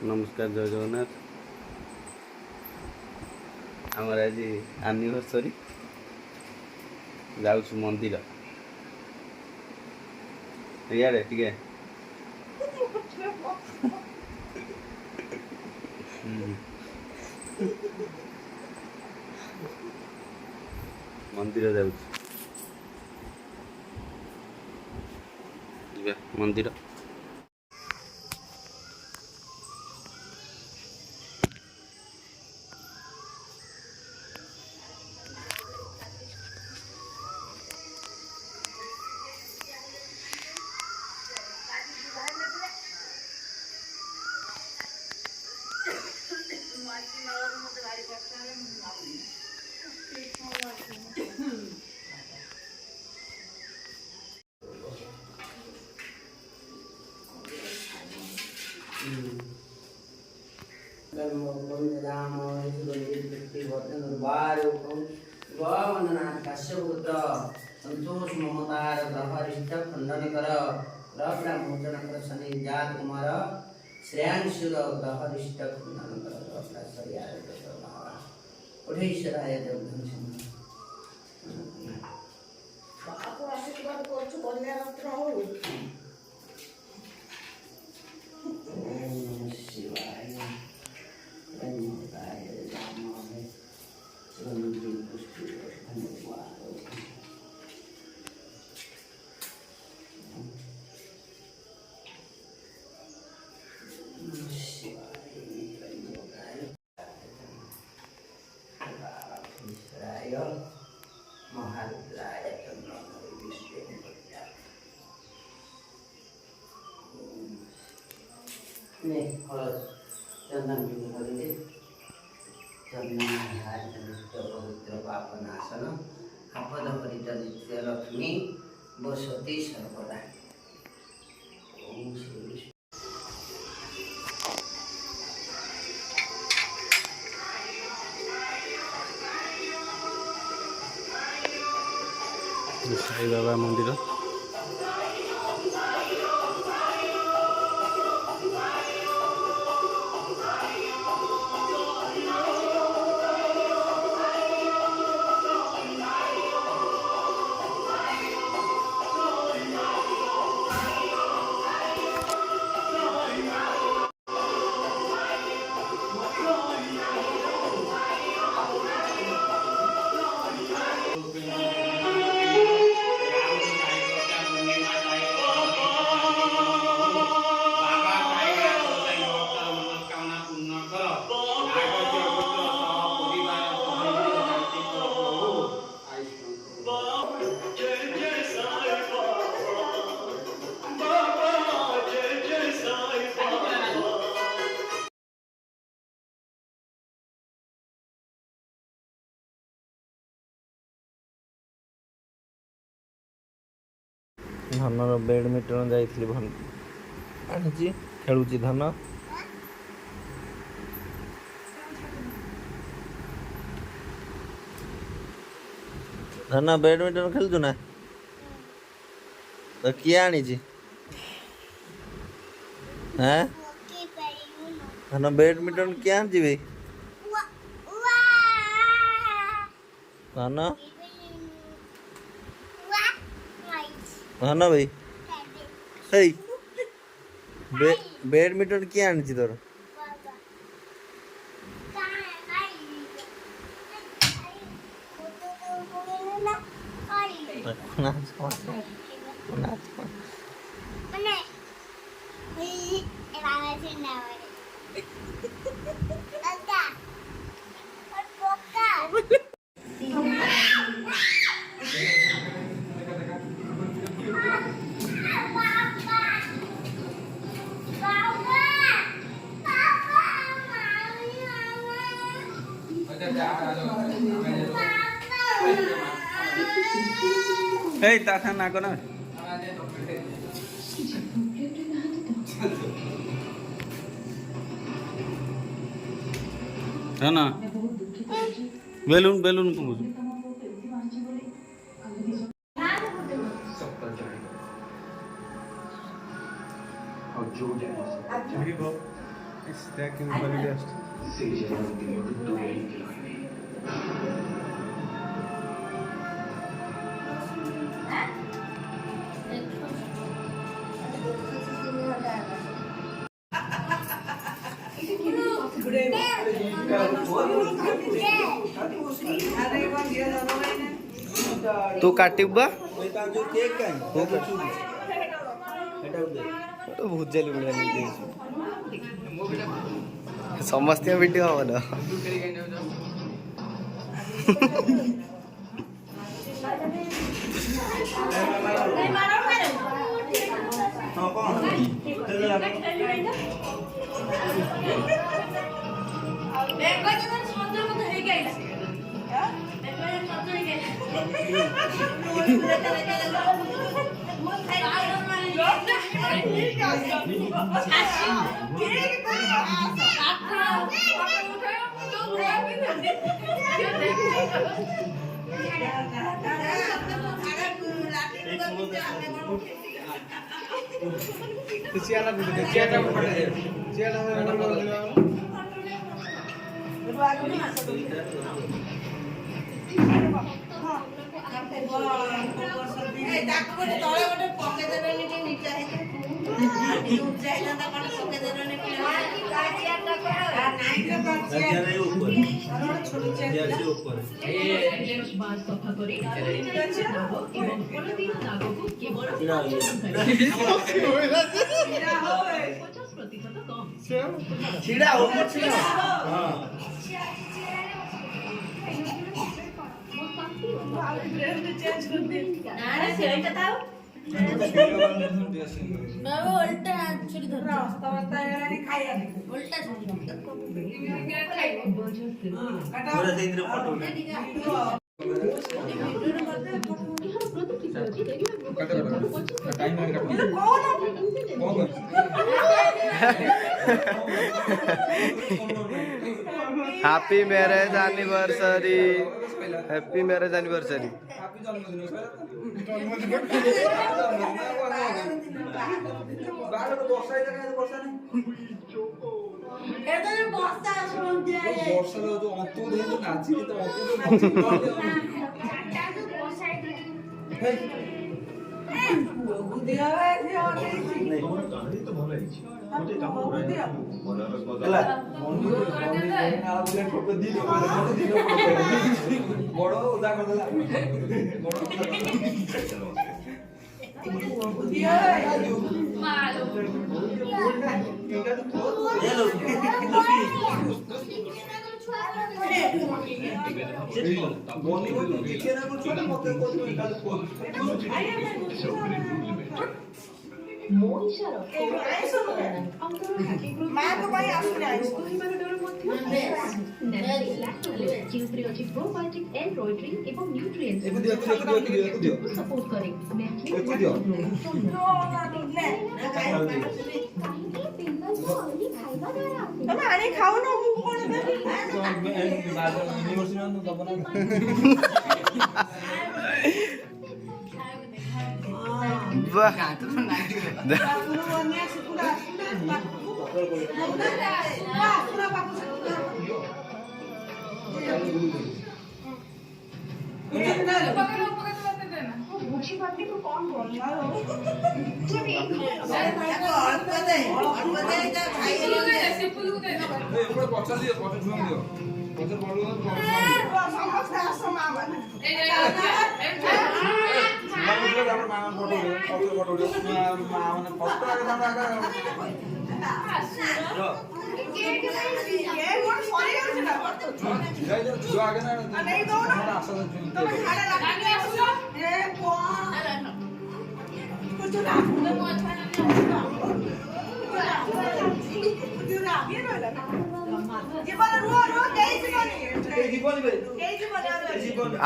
नमस्कार जय जगन्नाथ। आमर आज एनिवर्सरी जाऊँ मंदिर इे टे मंदिर जाऊँ मंदिर संतोष ममतार ग्रहरिष्ट खंडन कर रपड़ा मोचन कर शनि जात कुमार श्रेयांशुर ग्रहरिष्ट खंडन कर रपड़ा सरिया उठेश्वराय देवधन सिंह बापू आशीर्वाद करछु कन्या रत्न हो ओम शिवाय नमोदाय रामाय सुरंजि पुष्टि धन्यवाद चंदन पवित्र पापनाशन आपद हरित नित्य लक्ष्मी बसती सर्वदा। ओम श्री साई बाबा मंदिर धनर बैडमिंटन जाइए आनी खेलुची धन धन बैडमिंटन खेलु ना तो किए आनी हाँ धन बैडमिंटन किए आनी भाई धन धन भाई सही बैडमिंटन किए आनी तोर ता ना को ना है ना बेलून बेलून को Stacking quality আছে तू काटिबा केक काय बहुत जल्दी बढ़िया समस्त वीडियो हम ना happy marriage anniversary happy marriage anniversary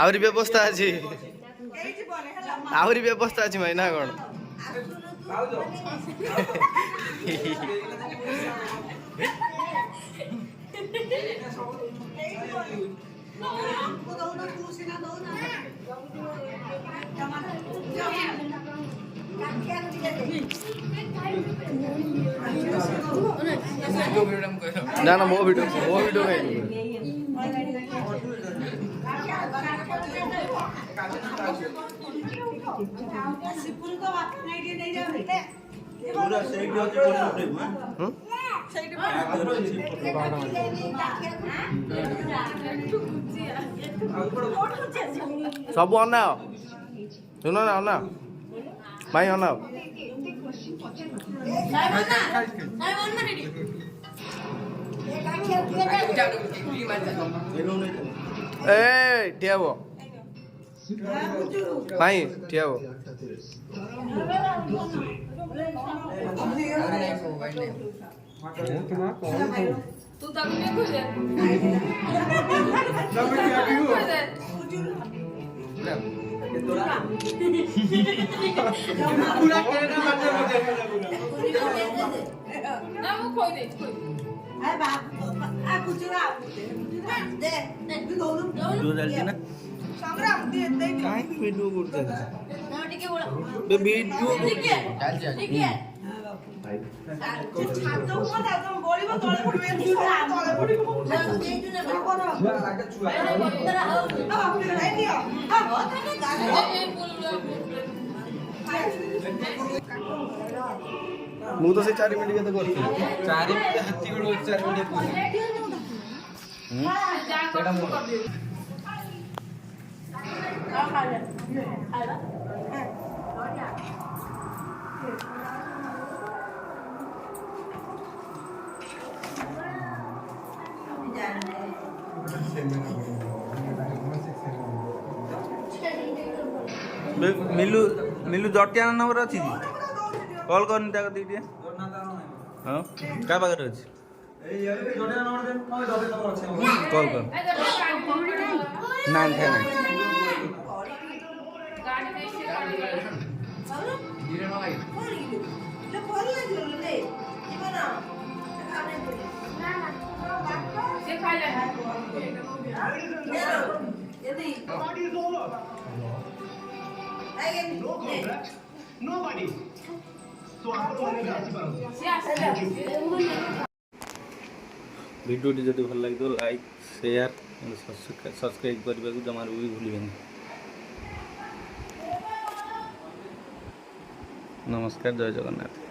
आवरी व्यवस्था अच्छी आवरी व्यवस्था अच्छी भाई ना कौन ना ना मो वीडियो नहीं सब अना सुन ना अना भाई अना ए ठिया हो भाई ठिया हो तू तब नहीं खुश है पूरा केना बच्चे मुझे ना वो खोई दे अरे बाप आ कुचरा दे तू दोनों जो जल्दी ना संग्राम दे दे काहे की वीडियो करते ना ठीक है बोला बे वीडियो ठीक है ठीक है ছাত্র কোন একদম বলিব তলে পড়বে তলে পড়িব এই জন্য বড় লাগে চুয়া এই নিও मु तो से 4 मिनट के तो करथि 4 हाथी गोड़ 4 मिनट सेटा मोर मिलू मिलू जटिया नंबर अछि कॉल करनी ताको दीटिया हां का बागर अछि कॉल कर नाम थे ना गाड़ी दे से ले फोन ले ले जीवना से खा ले यदि Nobody. So वीडियो जदि भल लगे लाइक शेयर सब्सक्राइब करने को जमार भी भूलिए नमस्कार जय जगन्नाथ।